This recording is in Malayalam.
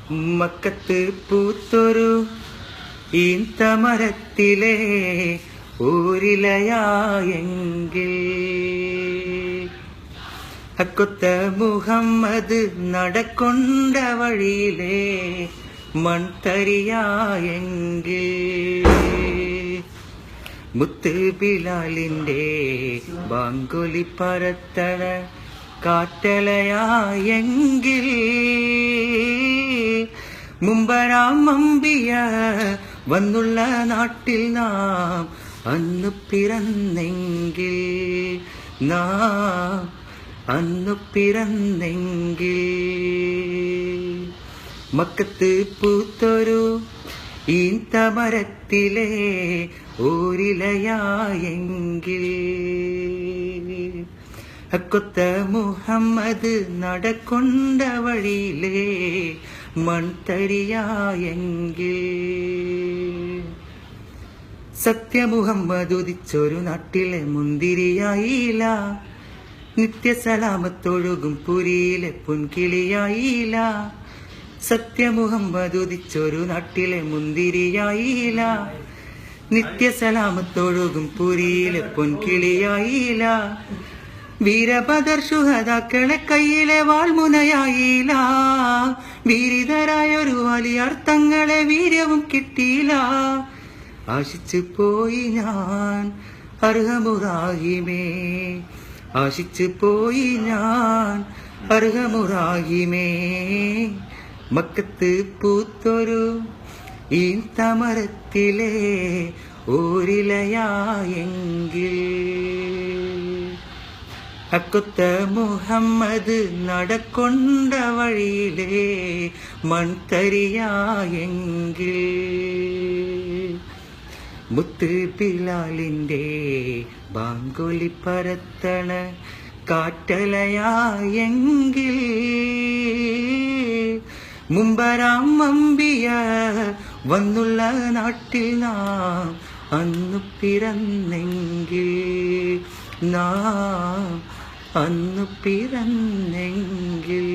മക്കത്ത് പൂത്തൊരു ഈന്തമരത്തിലെ ഊരിലയായെങ്കിൽ അക്കൊത്ത മുഹമ്മദ് നടക്കൊണ്ട വഴിയിലെ മൺതരിയായെങ്കിൽ മുത്ത് ബിലാലിന്റെ ബാങ്കൊലി പരത്തണ കാറ്റലയായെങ്കിൽ മുമ്പരാം അമ്പിയ വന്നുള്ള നാട്ടിൽ നാം അന്നു പിറന്നെങ്കിൽ നാം അന്നു പിറന്നെങ്കിൽ മക്കത്ത് പൂത്തൊരു ഈന്തമരത്തിലെ ഊരിലയായെങ്കിൽ അക്കൊത്ത മുഹമ്മദ് നടക്കൊണ്ട വഴിയിലെ മൺതരിയായെങ്കിൽ സത്യമുഹമ്മദ് ഉദിച്ചൊരു നാട്ടിലെ മുന്തിരിയായില്ല നിത്യസലാമത്തൊഴുകും പുരിയിലെ പൊൻകിളിയായില്ല സത്യമുഹമ്മദ് ഉദിച്ചൊരു നാട്ടിലെ മുന്തിരിയായില്ല നിത്യസലാമത്തൊഴുകും പുരിയിലെ പൊൻകിളിയായില്ല വീരഭദർ ശുഹദാക്കളെ കയ്യിലെ വാൾമുനയായില്ല വീരിതരായൊരു വലിയാർ തങ്ങളെ വീര്യവും കിട്ടിയില്ല ആശിച്ചു പോയി ഞാൻ അർഹമുറാഹിമേ ആശിച്ചു പോയി ഞാൻ അർഹമുറാഹിമേ മക്കത്ത് പൂത്തൊരു ഈന്തമരത്തിലെ ഊരിലയായെങ്കിൽ അക്കൊത്ത മുഹമ്മദ് നടക്കൊണ്ട വഴിയിലെ മൺതരിയായെങ്കിൽ മുത്ത് ബിലാലിന്റെ ബാങ്കൊലി പരത്തണ കാറ്റലയായെങ്കിൽ മുമ്പരാം അമ്പിയ വന്നുള്ള നാട്ടിൽ നാം അന്നു പിറന്നെങ്കിൽ നാം അന്നു പിറന്നെങ്കിൽ